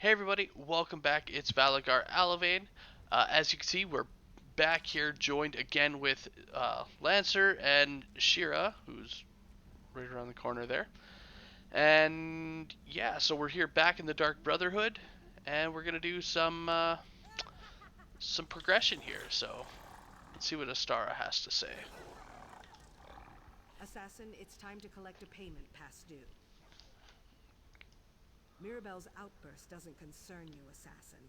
Hey everybody, welcome back. It's Valagar Aloevain. As you can see, we're back here joined again with Lancer and Shira, who's right around the corner there. And yeah, so we're here back in the Dark Brotherhood, and we're gonna do some progression here. So let's see what Astara has to say. Assassin, it's time to collect a payment past due. Mirabelle's outburst doesn't concern you, Assassin.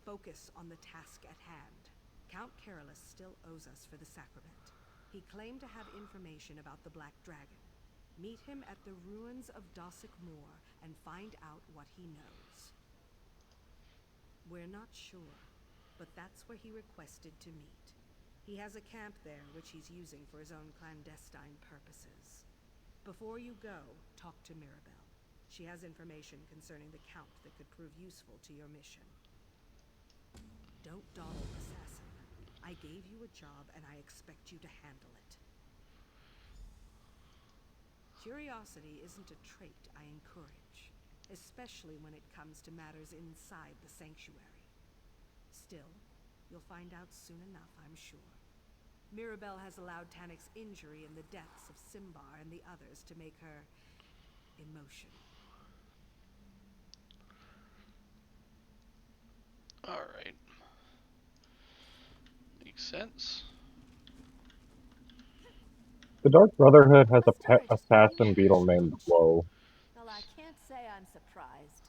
Focus on the task at hand. Count Carolus still owes us for the sacrament. He claimed to have information about the Black Dragon. Meet him at the ruins of Dossick Moor and find out what he knows. We're not sure, but that's where he requested to meet. He has a camp there which he's using for his own clandestine purposes. Before you go, talk to Mirabelle. She has information concerning the Count that could prove useful to your mission. Don't dawdle, Assassin. I gave you a job and I expect you to handle it. Curiosity isn't a trait I encourage, especially when it comes to matters inside the sanctuary. Still, you'll find out soon enough, I'm sure. Mirabelle has allowed Tanick's injury in the deaths of Simbar and the others to make her emotional. Alright, makes sense. The Dark Brotherhood has a pet Astara just fine? assassin beetle named Glow. Well, I can't say I'm surprised.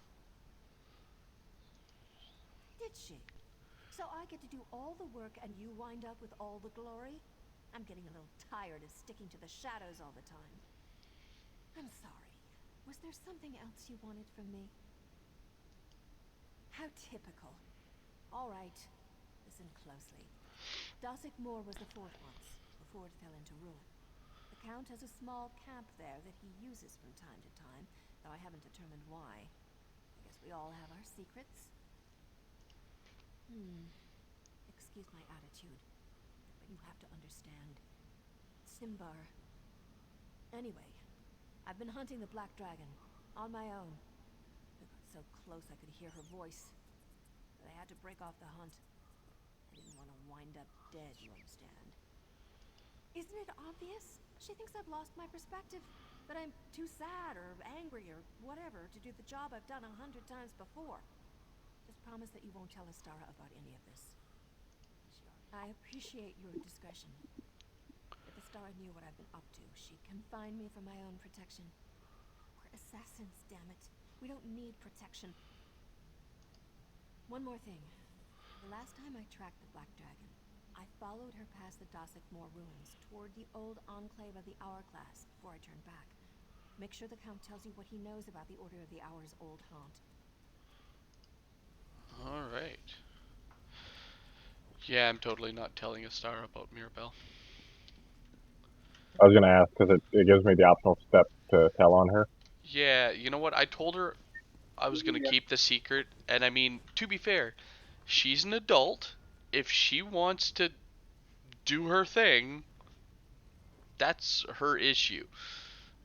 Did she? So I get to do all the work and you wind up with all the glory? I'm getting a little tired of sticking to the shadows all the time. I'm sorry. Was there something else you wanted from me? How typical. All right. Listen closely. Dossick Moor was the fort once, before it fell into ruin. The Count has a small camp there that he uses from time to time, though I haven't determined why. I guess we all have our secrets. Excuse my attitude, but you have to understand. Simbar. Anyway, I've been hunting the Black Dragon, on my own. I got so close I could hear her voice, but I had to break off the hunt. I didn't want to wind up dead, you understand. Isn't it obvious? She thinks I've lost my perspective, that I'm too sad or angry or whatever to do the job I've done 100 times before. Just promise that you won't tell Astara about any of this. Sure. I appreciate your discretion. If Astara knew what I've been up to, she'd confine me for my own protection. We're assassins, damn it. We don't need protection. One more thing. The last time I tracked the Black Dragon, I followed her past the Dossick Moor ruins toward the old enclave of the Hourglass before I turned back. Make sure the Count tells you what he knows about the Order of the Hour's old haunt. Alright. Yeah, I'm totally not telling Astara about Mirabelle. I was gonna ask because it gives me the optional step to tell on her. Yeah, you know what? I told her I was gonna keep the secret, and I mean, to be fair, she's an adult. If she wants to do her thing, that's her issue.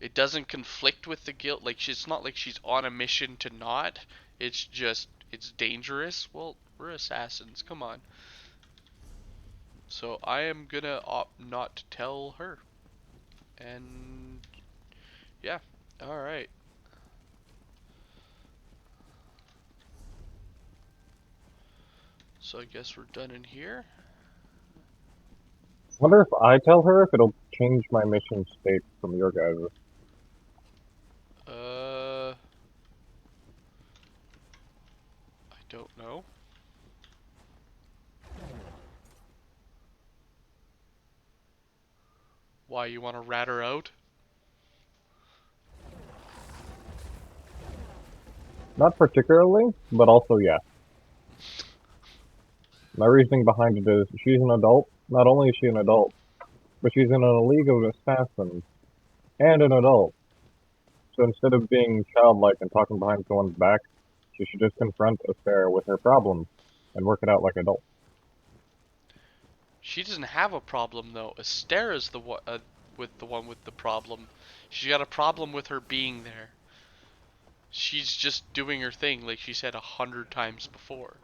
It doesn't conflict with the guilt. Like, it's not like she's on a mission to not. It's just, it's dangerous. Well, we're assassins. Come on. So I am gonna opt not to tell her. And yeah, all right. So I guess we're done in here. Wonder if I tell her if it'll change my mission state from your guys'. I don't know. Why, you want to rat her out? Not particularly, but also yes. My reasoning behind it is she's an adult. Not only is she an adult, but she's in a league of assassins and an adult. So instead of being childlike and talking behind someone's back, she should just confront Astara with her problems and work it out like adults. She doesn't have a problem though. Astera's the one with the problem. She's got a problem with her being there. She's just doing her thing like she said 100 times before.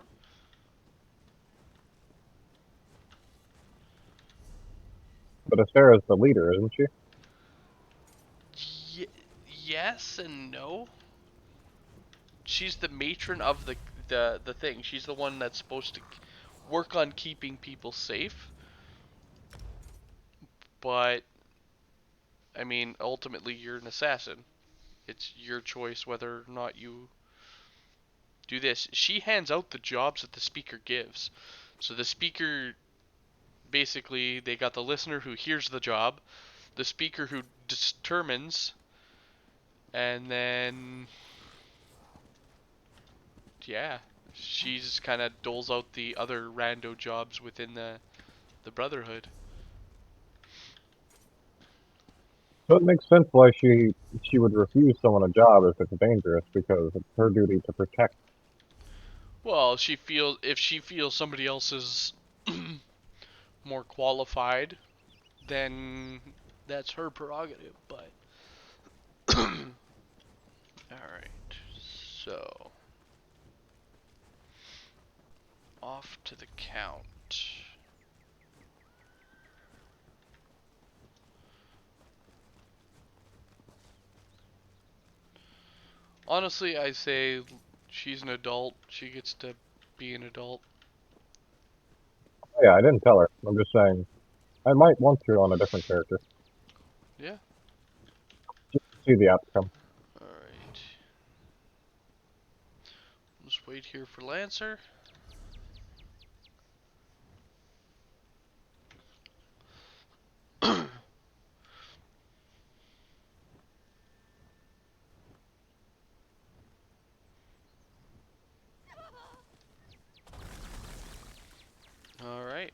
But Astera's the leader, isn't she? Y- yes and no. She's the matron of the thing. She's the one that's supposed to work on keeping people safe. But I mean, ultimately, you're an assassin. It's your choice whether or not you do this. She hands out the jobs that the speaker gives. So the speaker, basically, they got the listener who hears the job, the speaker who determines, and then yeah, she's kind of doles out the other rando jobs within the Brotherhood. So it makes sense why she would refuse someone a job if it's dangerous, because it's her duty to protect. Well, if she feels somebody else is more qualified, then that's her prerogative. But all right, so off to the count. Honestly, I say she's an adult. She gets to be an adult. Yeah, I didn't tell her. I'm just saying I might want to on a different character. Yeah. Just to see the outcome. All right. Let's wait here for Lancer. All right.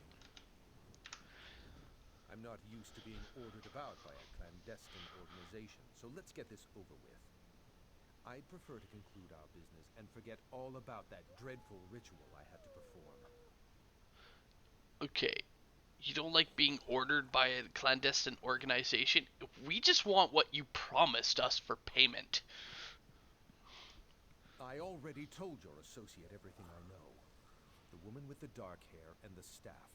I'm not used to being ordered about by a clandestine organization, so let's get this over with. I'd prefer to conclude our business and forget all about that dreadful ritual I had to perform. Okay. You don't like being ordered by a clandestine organization? We just want what you promised us for payment. I already told your associate everything I know. The woman with the dark hair and the staff.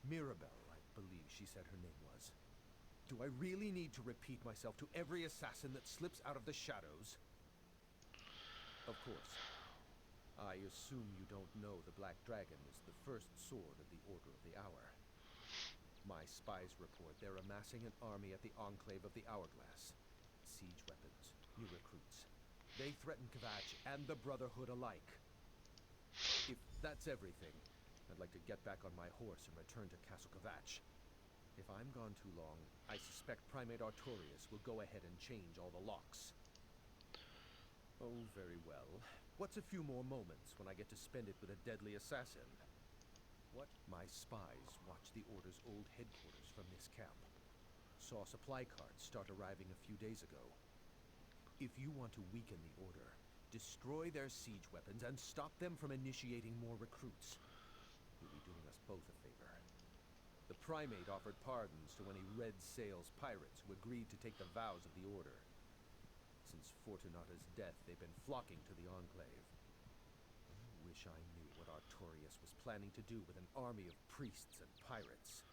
Mirabelle, I believe she said her name was. Do I really need to repeat myself to every assassin that slips out of the shadows? Of course. I assume you don't know the Black Dragon is the first sword of the Order of the Hour. My spies report they're amassing an army at the Enclave of the Hourglass. Siege weapons, new recruits. They threaten Kvatch and the Brotherhood alike. If that's everything, I'd like to get back on my horse and return to Castle Kvatch. If I'm gone too long, I suspect Primate Artorius will go ahead and change all the locks. Oh, very well. What's a few more moments when I get to spend it with a deadly assassin? What? My spies watched the Order's old headquarters from this camp. Saw supply carts start arriving a few days ago. If you want to weaken the Order, destroy their siege weapons and stop them from initiating more recruits. You'll be doing us both a favor. The Primate offered pardons to any Red Sails pirates who agreed to take the vows of the Order. Since Fortunata's death, they've been flocking to the Enclave. I wish I knew what Artorius was planning to do with an army of priests and pirates.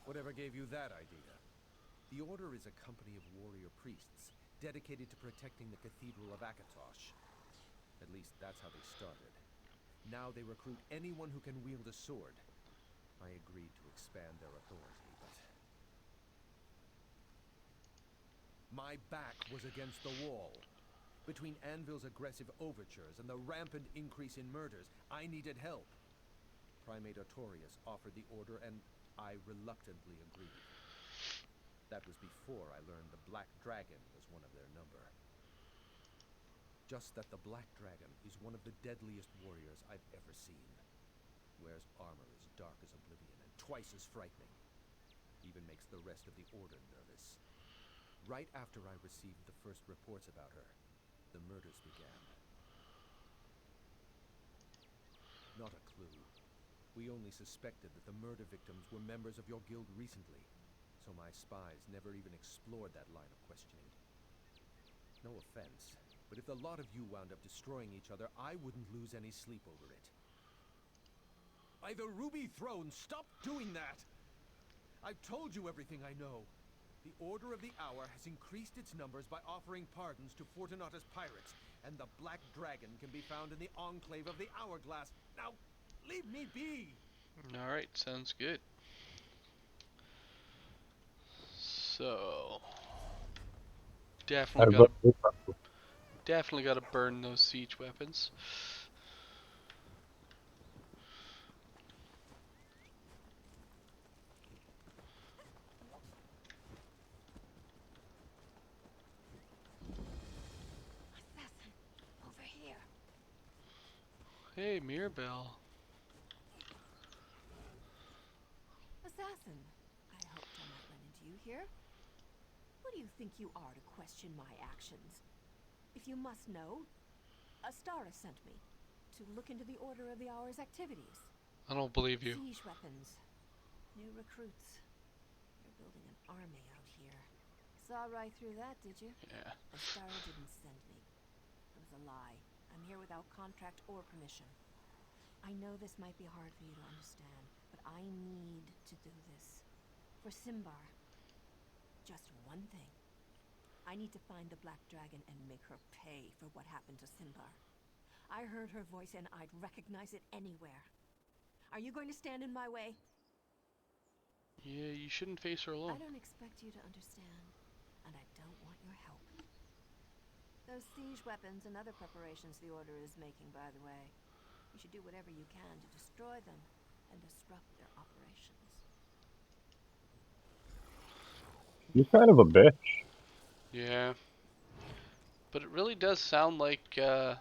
Whatever gave you that idea? The Order is a company of warrior priests, dedicated to protecting the Cathedral of Akatosh. At least that's how they started. Now they recruit anyone who can wield a sword. I agreed to expand their authority, but... My back was against the wall. Between Anvil's aggressive overtures and the rampant increase in murders, I needed help. Primate Artorius offered the Order, and I reluctantly agreed. That was before I learned the Black Dragon was one of their number. Just that the Black Dragon is one of the deadliest warriors I've ever seen. Wears armor as dark as oblivion and twice as frightening. Even makes the rest of the Order nervous. Right after I received the first reports about her, the murders began. Not a clue. We only suspected that the murder victims were members of your guild recently, so my spies never even explored that line of questioning. No offense, but if the lot of you wound up destroying each other, I wouldn't lose any sleep over it. By the Ruby Throne, stop doing that! I've told you everything I know. The Order of the Hour has increased its numbers by offering pardons to Fortunata's pirates, and the Black Dragon can be found in the Enclave of the Hourglass. Now, leave me be! Alright, sounds good. So definitely gotta burn those siege weapons. Assassin, over here. Hey, Mirabelle. Assassin, I hoped I might run into you here. Who do you think you are to question my actions? If you must know, Astara sent me to look into the Order of the Hour's activities. I don't believe you. Siege weapons, new recruits. You're building an army out here. Saw right through that, did you? Yeah. Astara didn't send me. It was a lie. I'm here without contract or permission. I know this might be hard for you to understand, but I need to do this. For Simbar. Just one thing. I need to find the Black Dragon and make her pay for what happened to Simbar. I heard her voice and I'd recognize it anywhere. Are you going to stand in my way? Yeah, you shouldn't face her I alone. don't expect you to understand, and I don't want your help. Those siege weapons and other preparations the Order is making, by the way. You should do whatever you can to destroy them and disrupt their operations. You're kind of a bitch. Yeah. But it really does sound like her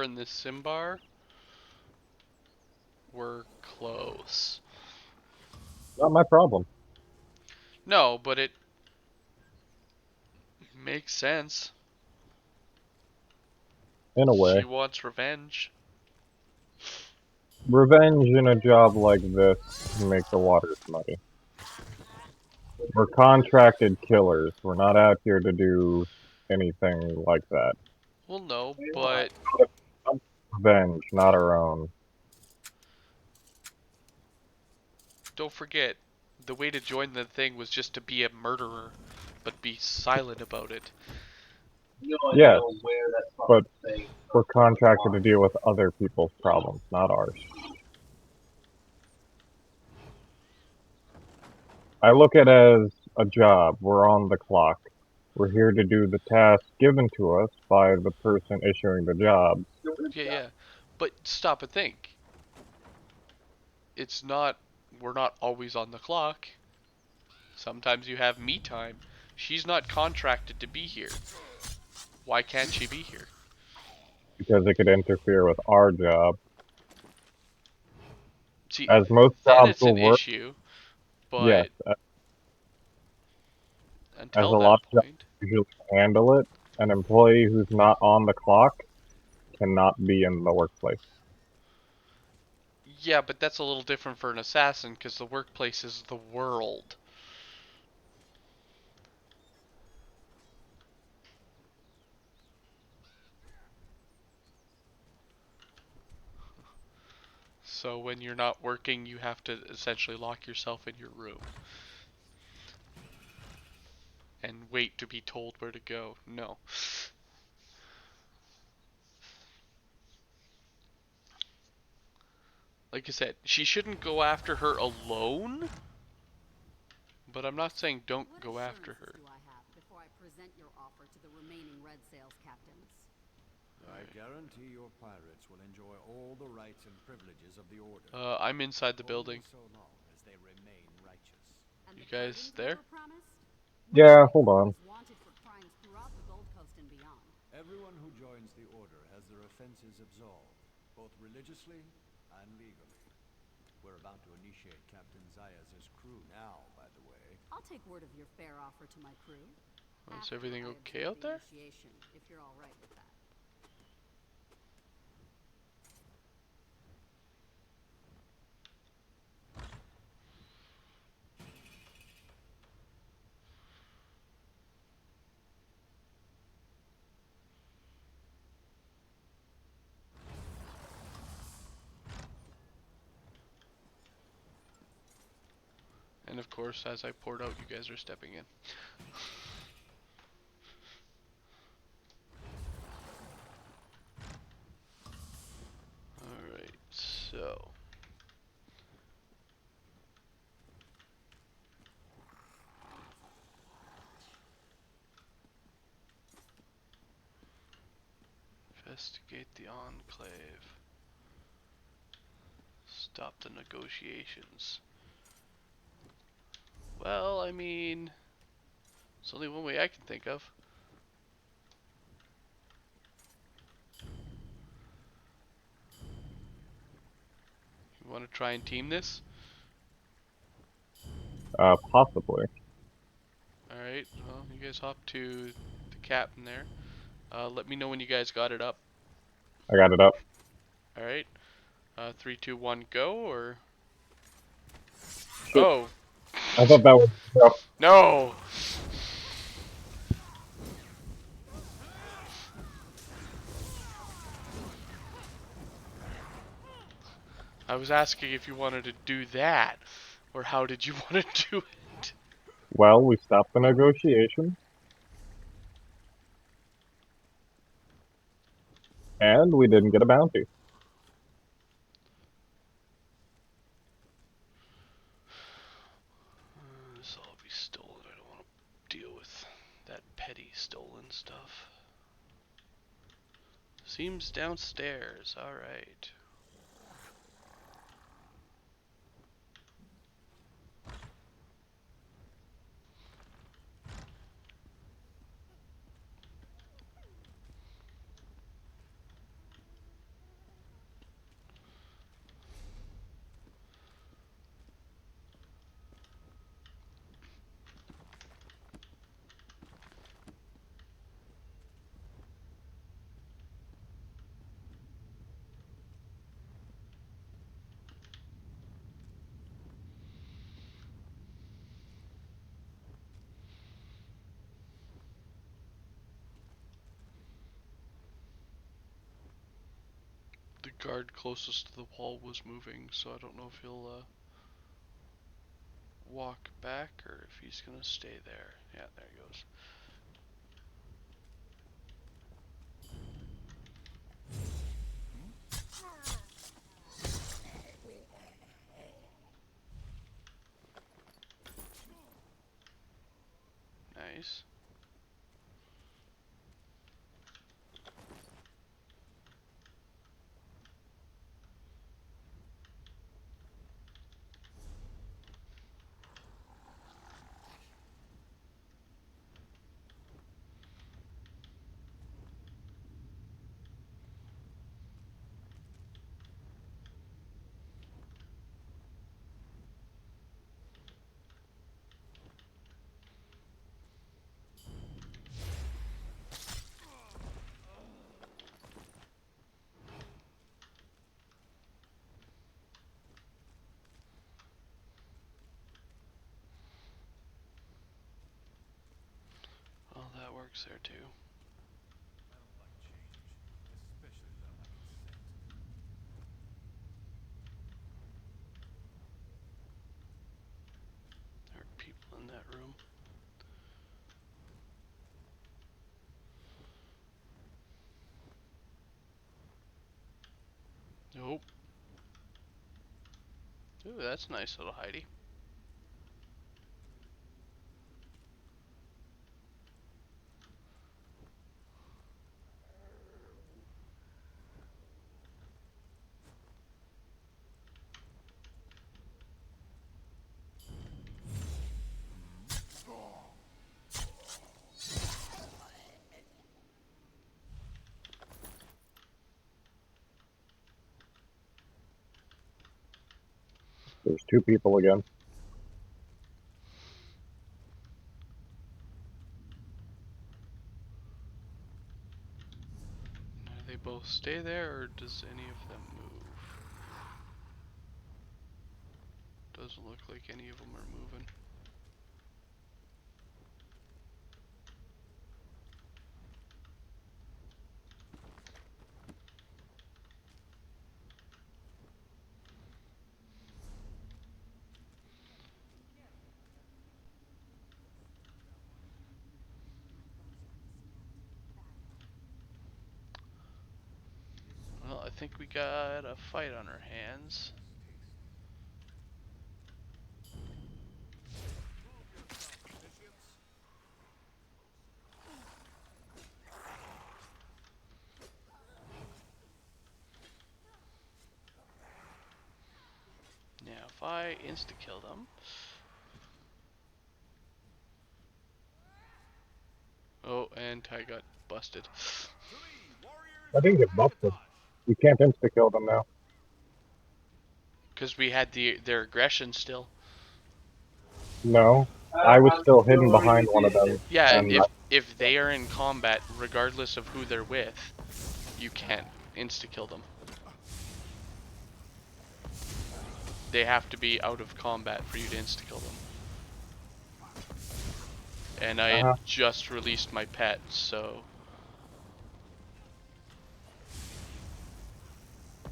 and this Simbar were close. Not my problem. No, but it makes sense. In a way. She wants revenge. Revenge in a job like this can make the waters muddy. We're contracted killers. We're not out here to do anything like that. Well, no, but Revenge, not our own. don't forget, the way to join the thing was just to be a murderer, but be silent about it. Yes, but we're contracted to deal with other people's problems, not ours. I look at it as a job. We're on the clock. We're here to do the task given to us by the person issuing the job. Yeah, yeah. But stop and think. We're not always on the clock. Sometimes you have me time. She's not contracted to be here. Why can't she be here? Because it could interfere with our job. See, As most then jobs it's will an work, issue, yes, but as until a lot that of jobs point, usually handle it, an employee who's not on the clock cannot be in the workplace. yeah, but that's a little different for an assassin because the workplace is the world. So when you're not working, you have to essentially lock yourself in your room and wait to be told where to go. No. Like I said, she shouldn't go after her alone, but I'm not saying don't What go after assurances her. do I have before I present your offer to the remaining Red Sails captains? I guarantee your pirates will enjoy all the rights and privileges of the Order. I'm inside the building. Only so long as they remain righteous. And You the guys pardons there? we were promised? Yeah, hold on. Who's wanted for crimes throughout the Gold Coast and beyond. Everyone who joins the Order has their offenses absolved, both religiously and legally. We're about to initiate Captain Zayas' crew now, by the way. I'll take word of your fair offer to my crew. Is after everything I okay observe out the there? Initiation, if you're all right with that. And of course, as I poured out, you guys are stepping in. Alright, so. Investigate the Enclave. Stop the negotiations. Well, I mean, there's only one way I can think of. You want to try and team this? Possibly. Alright, well, you guys hop to the captain there. Let me know when you guys got it up. I got it up. Alright. 3, 2, 1, go, or... Shit. Oh! I thought that was. No! I was asking if you wanted to do that, or how did you want to do it? Well, we stopped the negotiation. And we didn't get a bounty. This will all be stolen. I don't want to deal with that petty stolen stuff. Seems downstairs. Alright. The guard closest to the wall was moving, so I don't know if he'll walk back or if he's gonna stay there. Yeah, there he goes. Nice. Well, that works there too. I don't like change, especially without my consent. There are people in that room. Nope. Ooh, that's nice little Heidi. There's two people again. Do they both stay there, or does any of them move? Doesn't look like any of them are moving. think we got a fight on our hands. Now, if I insta-kill them... Oh, and Ty got busted. I didn't get busted. You can't insta-kill them now. Because we had their aggression still. No. I was still hidden behind one of them. Yeah, And if they are in combat, regardless of who they're with, you can't insta-kill them. They have to be out of combat for you to insta-kill them. And I had just released my pet, so...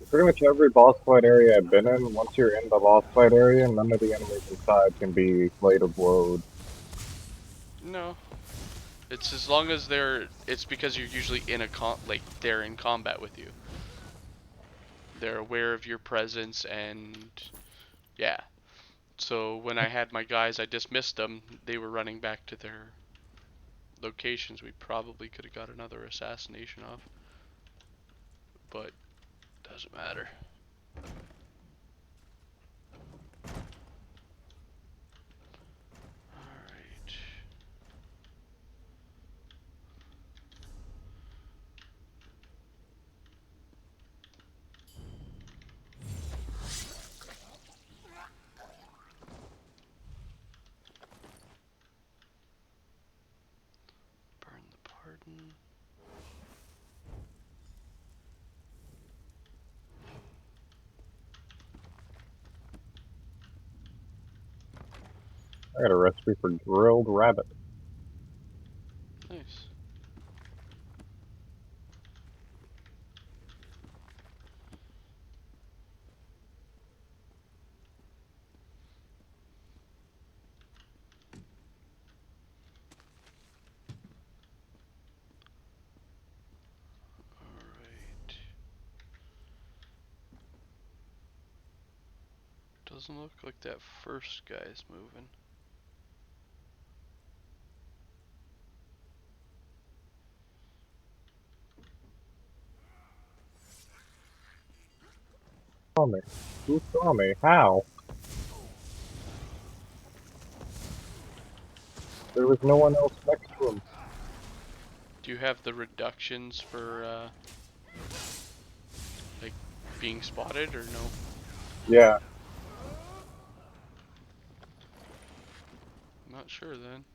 pretty much every boss fight area I've been in, once you're in the boss fight area, none of the enemies inside can be slayed or blowed. No. It's as long as they're... It's because you're usually in a like, they're in combat with you. They're aware of your presence and... Yeah. So when I had my guys, I dismissed them. They were running back to their locations. We probably could have got another assassination off. But... doesn't matter. Alright. Burn the pardon. I got a recipe for grilled rabbit. Nice. Alright. Doesn't look like that first guy's moving. Saw me. Who saw me? How? There was no one else next to him. Do you have the reductions for, like, being spotted or no? Yeah. Not sure then.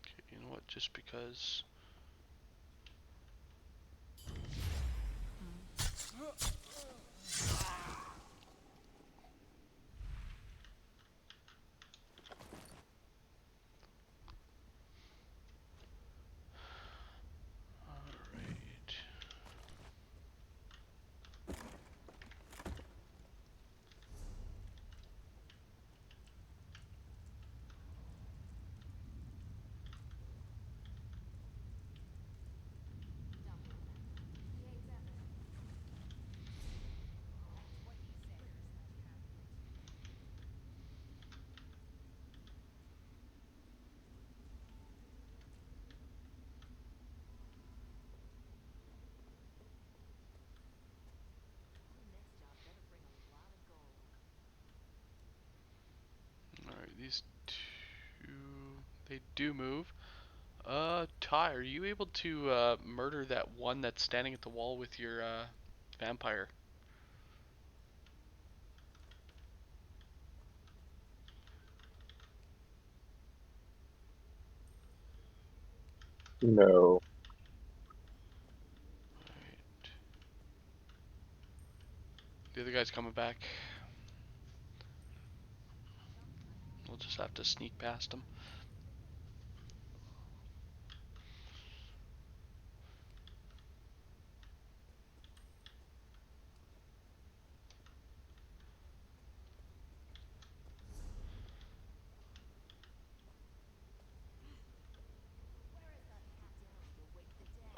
Okay, you know what? Just because... Alright. Alright, these two... They do move. Ty, are you able to, murder that one that's standing at the wall with your, vampire? No. Alright. guy's coming back. We'll just have to sneak past him.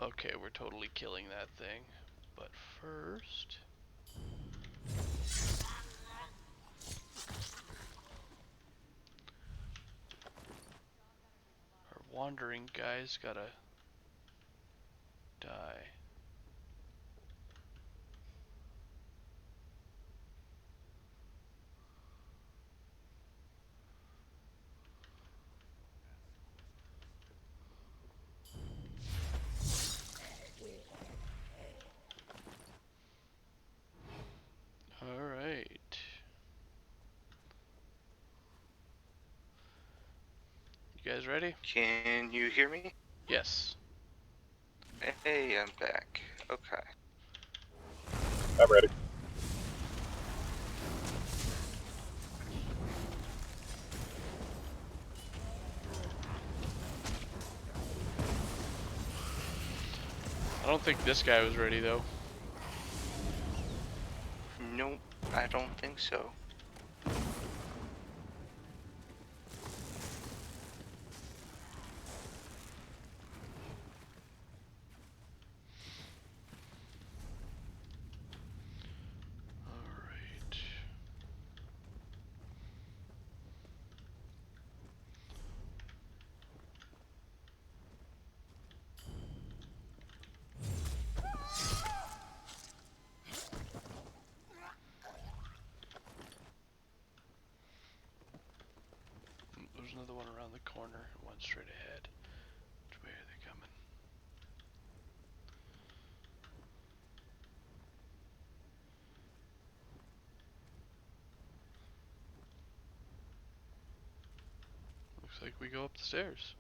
Okay, we're totally killing that thing. But first... our wandering guy's gotta die. Alright. You guys ready? Can you hear me? Yes. Hey, I'm back. Okay. I'm ready. I don't think this guy was ready though. Nope, I don't think so. Alright. There's another one around the corner, one straight ahead. Which way are they coming? Looks like we go up the stairs.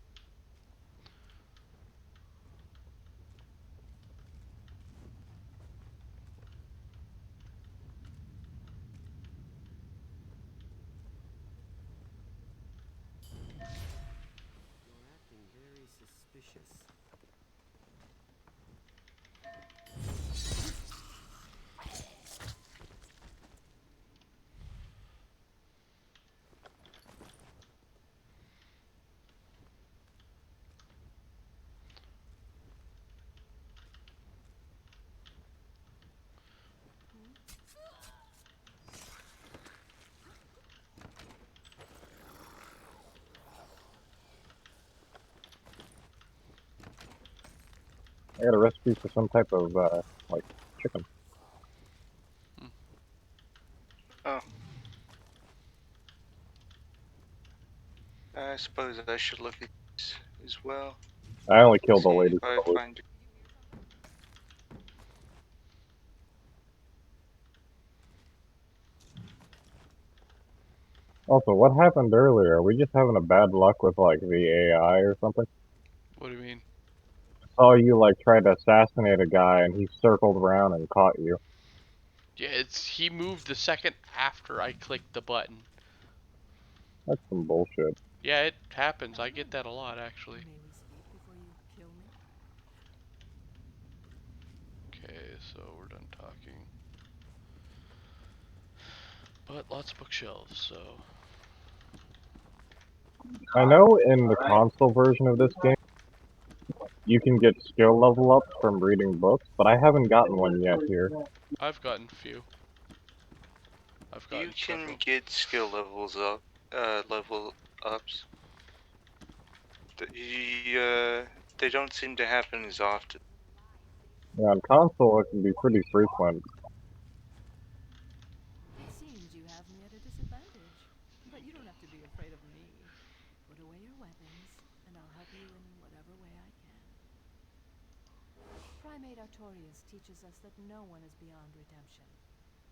You're acting very suspicious. I got a recipe for some type of, like, chicken. Oh. I suppose I should look at this as well. I only killed the See lady if I for the loot. find it. Also, what happened earlier? Are we just having a bad luck with, like, the AI or something? What do you mean? Saw you, like, try to assassinate a guy and he circled around and caught you. Yeah, he moved the second after I clicked the button. That's some bullshit. Yeah, it happens. I get that a lot actually. May we speak before you kill me? Okay, so we're done talking. But lots of bookshelves, so I know in the console version of this game, you can get skill level ups from reading books, but I haven't gotten one yet here. I've gotten a few. I've You gotten can several. get skill levels up, level ups. They don't seem to happen as often. Yeah, on console it can be pretty frequent. It seems you have me at a disadvantage. But you don't have to be afraid of me. Put away your weapons, and I'll help you in whatever way I can. Primate Artorias teaches us that no one is beyond redemption.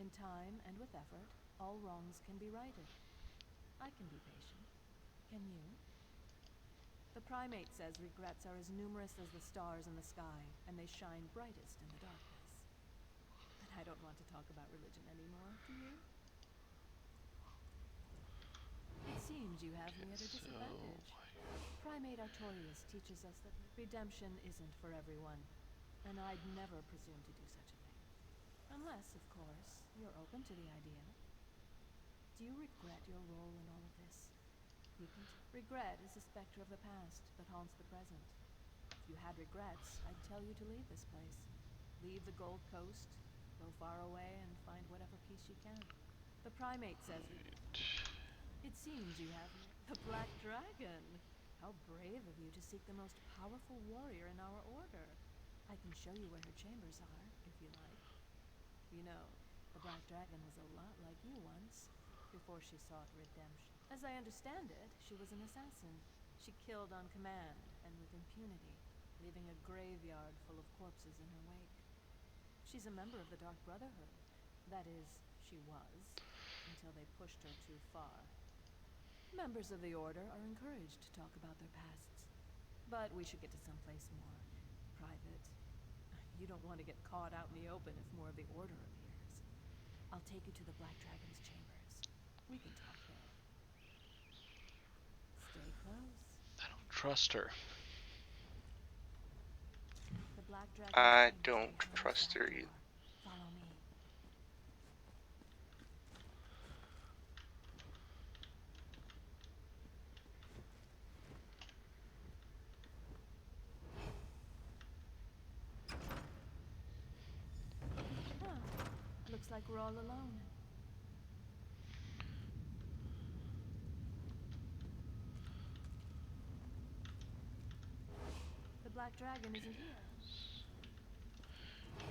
In time and with effort, all wrongs can be righted. I can be patient. Can you? The Primate says regrets are as numerous as the stars in the sky, and they shine brightest in the darkness. But I don't want to talk about religion anymore, do you? It seems you have me at a disadvantage. Primate Artorias teaches us that redemption isn't for everyone, and I'd never presume to do such a thing. Unless, of course, you're open to the idea. Do you regret your role in all of this? You can regret is a specter of the past that haunts the present. If you had regrets, I'd tell you to leave this place. Leave the Gold Coast, go far away, and find whatever peace you can. The Primate says it seems you have the Black Dragon. How brave of you to seek the most powerful warrior in our order. I can show you where her chambers are, if you like. You know, the Black Dragon was a lot like you once, before she sought redemption. As I understand it, she was an assassin. She killed on command, and with impunity, leaving a graveyard full of corpses in her wake. She's a member of the Dark Brotherhood. That is, she was, until they pushed her too far. Members of the Order are encouraged to talk about their pasts. But we should get to someplace more private. You don't want to get caught out in the open if more of the Order appears. I'll take you to the Black Dragon's chambers. We can talk there. Stay close. I don't trust her. The Black Dragon's I chambers don't behind the trust south her either. door. Follow me. Looks like we're all alone. The Black Dragon isn't here.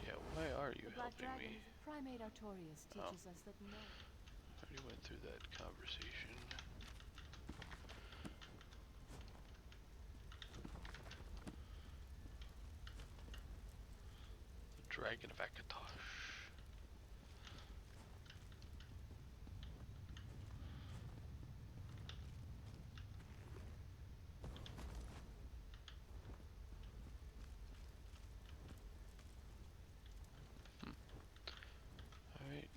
Yeah, why are you The Black helping Dragon, me? Primate Artorias teaches us that no. I already went through that conversation. The Dragon of Akatosh. Alright.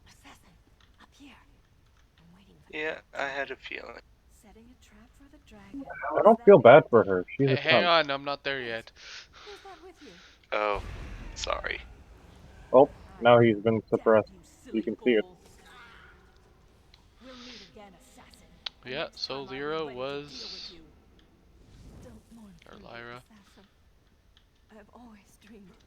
Assassin, up here. I'm waiting for Yeah, I had a feeling. setting a trap for the dragon. I don't feel bad for her. She's Hey, a hang cunt. on, I'm not there yet. Who's that with you? Oh, sorry. Oh, now he's been suppressed. You You silly can see it. fool. We'll meet again, assassin. And Yeah, next so time I'll be Lyra ready to was... deal with you. Don't mourn Or for me, Lyra. assassin. I have always dreamed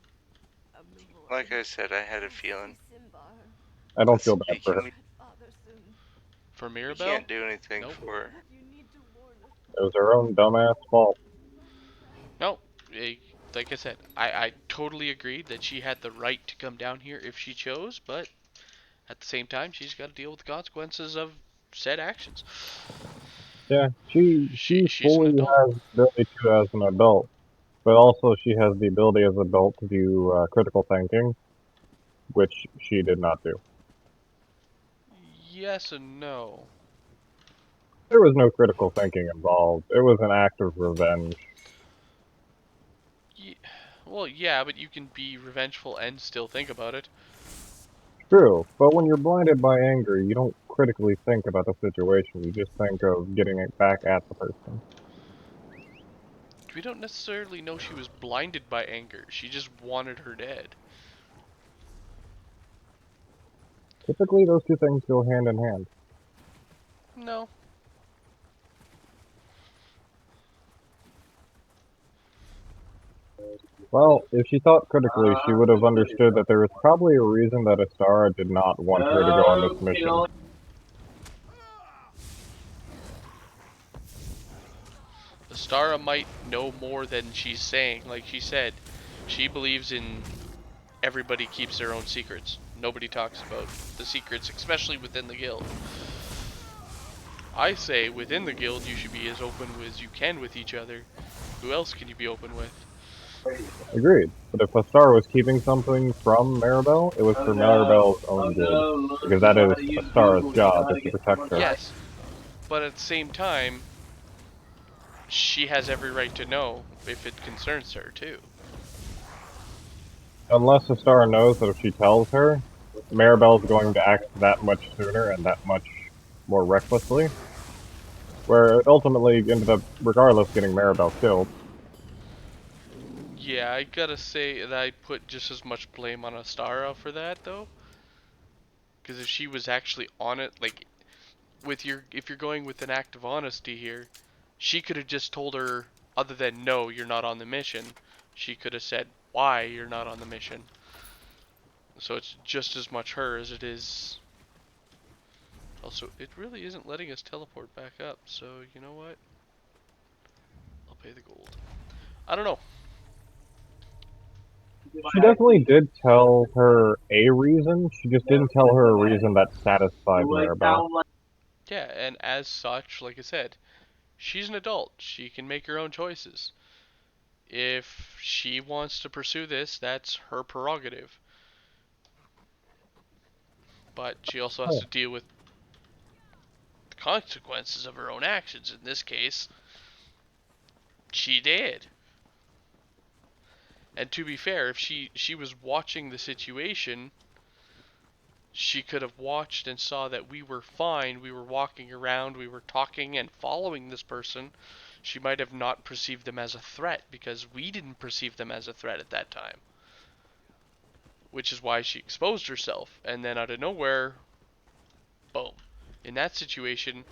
of the void. Like I said, I had a feeling. Simbar, I don't That's feel bad for her. speaking. father soon. For We Mirabelle? can't do anything Nope. for her. You need to warn us. It was her own dumbass fault. No, like I said, I totally agreed that she had the right to come down here if she chose, but at the same time, she's got to deal with the consequences of said actions. Yeah, she She's an fully adult. has the ability to as an adult, but also she has the ability as an adult to do critical thinking, which she did not do. Yes and no. There was no critical thinking involved. It was an act of revenge. Well, yeah, but you can be revengeful and still think about it. True, but when you're blinded by anger, you don't critically think about the situation. You just think of getting it back at the person. We don't necessarily know she was blinded by anger. She just wanted her dead. Typically, those two things go hand in hand. No. Well, if she thought critically, she would have understood that there was probably a reason that Astara did not want her to go on this mission. Astara might know more than she's saying. Like she said, she believes in everybody keeps their own secrets. Nobody talks about the secrets, especially within the guild. I say within the guild you should be as open as you can with each other. Who else can you be open with? Agreed. But if Astar was keeping something from Maribel, it was for Maribel's own good. Because that is Astar's job, is to protect her. Yes, but at the same time, she has every right to know if it concerns her too. Unless Astar knows that if she tells her, Maribel's going to act that much sooner and that much more recklessly, where it ultimately ended up, regardless, getting Maribel killed. Yeah, I gotta say that I put just as much blame on Astara for that though, because if she was actually on it, like if you're going with an act of honesty here, she could have just told her, other than no, you're not on the mission. She could have said why you're not on the mission. So it's just as much her as it is. Also, it really isn't letting us teleport back up. So you know what? I'll pay the gold. I don't know. She definitely did tell her a reason, she just didn't tell her a reason that satisfied Maribel. Yeah, and as such, like I said, she's an adult. She can make her own choices. If she wants to pursue this, that's her prerogative. But she also has to deal with the consequences of her own actions. In this case, she did. And to be fair, if she was watching the situation, she could have watched and saw that we were fine. We were walking around, we were talking and following this person. She might have not perceived them as a threat because we didn't perceive them as a threat at that time. Which is why she exposed herself. And then out of nowhere, boom. In that situation,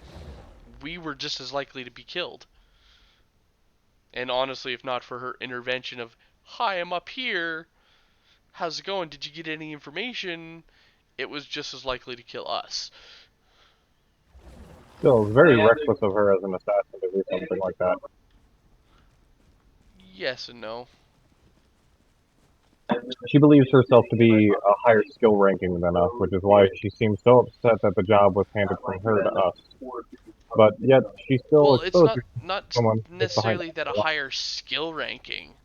we were just as likely to be killed. And honestly, if not for her intervention of, hi, I'm up here, how's it going? Did you get any information? It was just as likely to kill us. Still, it's very reckless of her as an assassin to do something like that. Yes and no. She believes herself to be a higher skill ranking than us, which is why she seems so upset that the job was handed from her to us. But yet, she still Well, it's exposed not someone just behind necessarily that a us. higher skill ranking.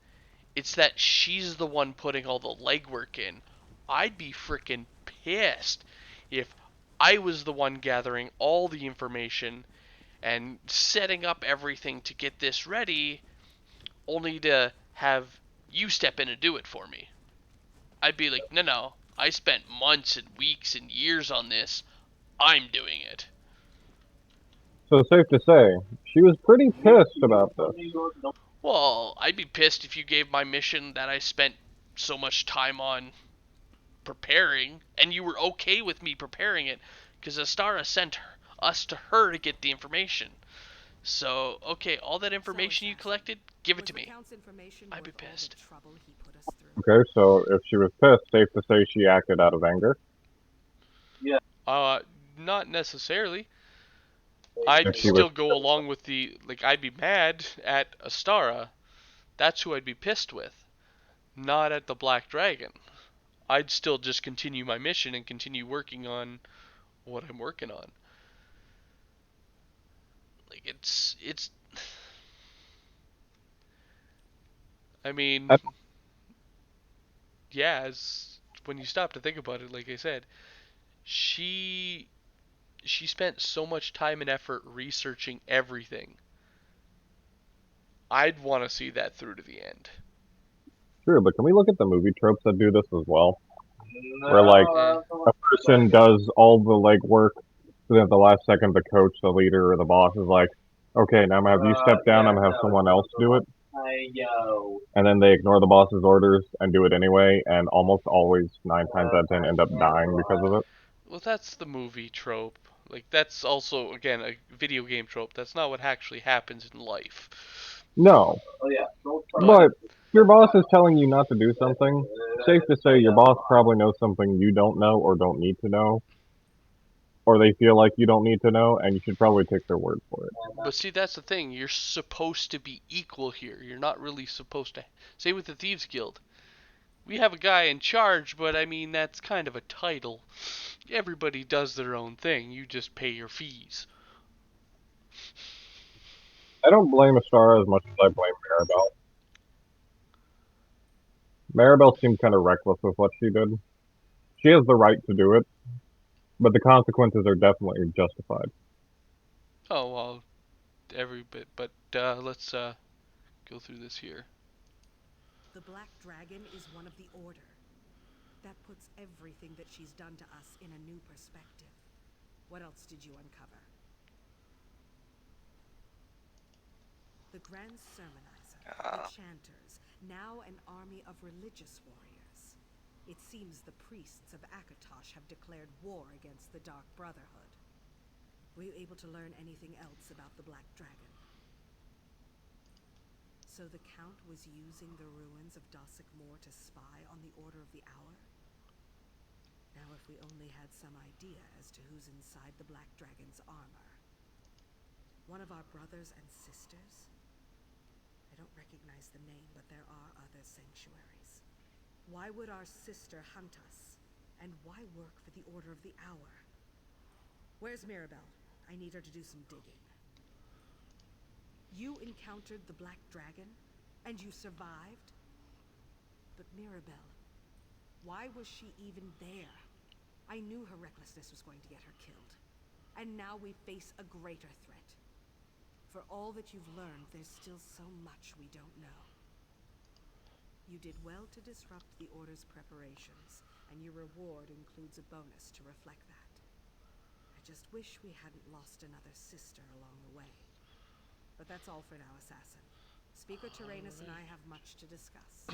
It's that she's the one putting all the legwork in. I'd be freaking pissed if I was the one gathering all the information and setting up everything to get this ready, only to have you step in and do it for me. I'd be like, no, no, I spent months and weeks and years on this. I'm doing it. So safe to say, she was pretty pissed about this. Well, I'd be pissed if you gave my mission that I spent so much time on preparing, and you were okay with me preparing it, because Astara sent us to her to get the information. So, okay, all that information you collected, give it to me. I'd be pissed. Okay, so if she was pissed, safe to say she acted out of anger. Uh, Not necessarily. I'd If she was, still go along with I'd be mad at Astara. That's who I'd be pissed with. Not at the Black Dragon. I'd still just continue my mission and continue working on what I'm working on. Like it's I mean, I, yeah, when you stop to think about it, like I said, she she spent so much time and effort researching everything. I'd want to see that through to the end. sure, but can we look at the movie tropes that do this as well? Where like Eh, a person does all the legwork, so then at the last second, the coach, the leader, or the boss is like, "Okay, now I'm gonna have you step down. I'm gonna have someone else do it." And then they ignore the boss's orders and do it anyway, and almost always 9 times out of 10 end up dying because of it. well, that's the movie trope. Like that's also again a video game trope. That's not what actually happens in life. No, But but your boss is telling you not to do something. Safe to say, your boss probably knows something you don't know or don't need to know, or they feel like you don't need to know, and you should probably take their word for it. but see, that's the thing. You're supposed to be equal here. You're not really supposed to. Say with the Thieves Guild, we have a guy in charge, but I mean that's kind of a title. Everybody does their own thing. You just pay your fees. I don't blame Astara as much as I blame Maribel. Maribel seemed kind of reckless with what she did. She has the right to do it, but the consequences are definitely justified. Oh well, every bit. But let's go through this here. The Black Dragon is one of the Order. That puts everything that she's done to us in a new perspective. What else did you uncover? The Grand Sermonizer, the Chanters, now an army of religious warriors. It seems the priests of Akatosh have declared war against the Dark Brotherhood. Were you able to learn anything else about the Black Dragon? So the Count was using the ruins of Dossick Moor to spy on the Order of the Hour? Now if we only had some idea as to who's inside the Black Dragon's armor. One of our brothers and sisters? I don't recognize the name, but there are other sanctuaries. Why would our sister hunt us? And why work for the Order of the Hour? Where's Mirabelle? I need her to do some digging. You encountered the Black Dragon? And you survived? But Mirabelle, why was she even there? I knew her recklessness was going to get her killed. And now we face a greater threat. For all that you've learned, there's still so much we don't know. You did well to disrupt the Order's preparations, and your reward includes a bonus to reflect that. I just wish we hadn't lost another sister along the way. But that's all for now, Assassin. Speaker Tyrannus and I have much to discuss.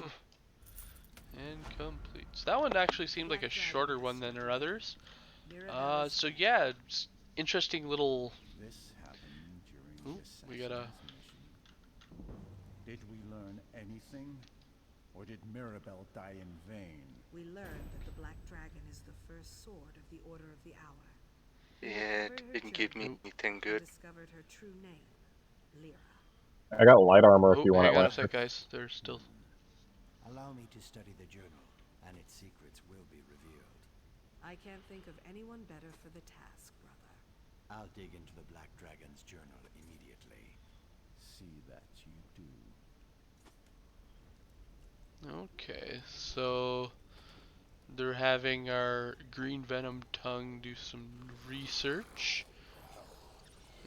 Incomplete. So that one actually seemed like a shorter one than our others. So yeah, it's interesting little. This happened during Ooh, the we got a. assassin's mission. Did we learn anything? Or did Mirabelle die in vain? We learned that the Black Dragon is the first sword of the Order of the Hour. Yeah, it didn't give me anything good. Discovered her true name, Lyra. I got light armor if Oh, you want hang it on a later. sec, guys. There's still. Allow me to study the journal, and its secrets will be revealed. I can't think of anyone better for the task, brother. I'll dig into the Black Dragon's journal immediately. See that you do. Okay, so they're having our green venom tongue do some research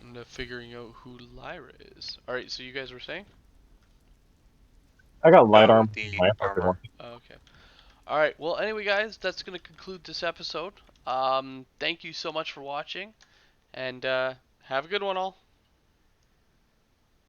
and figuring out who Lyra is. All right, so you guys were saying? I got light Oh, armor the if you want. armor. Okay. All right. Well, anyway, guys, that's gonna conclude this episode. Thank you so much for watching, and have a good one, all.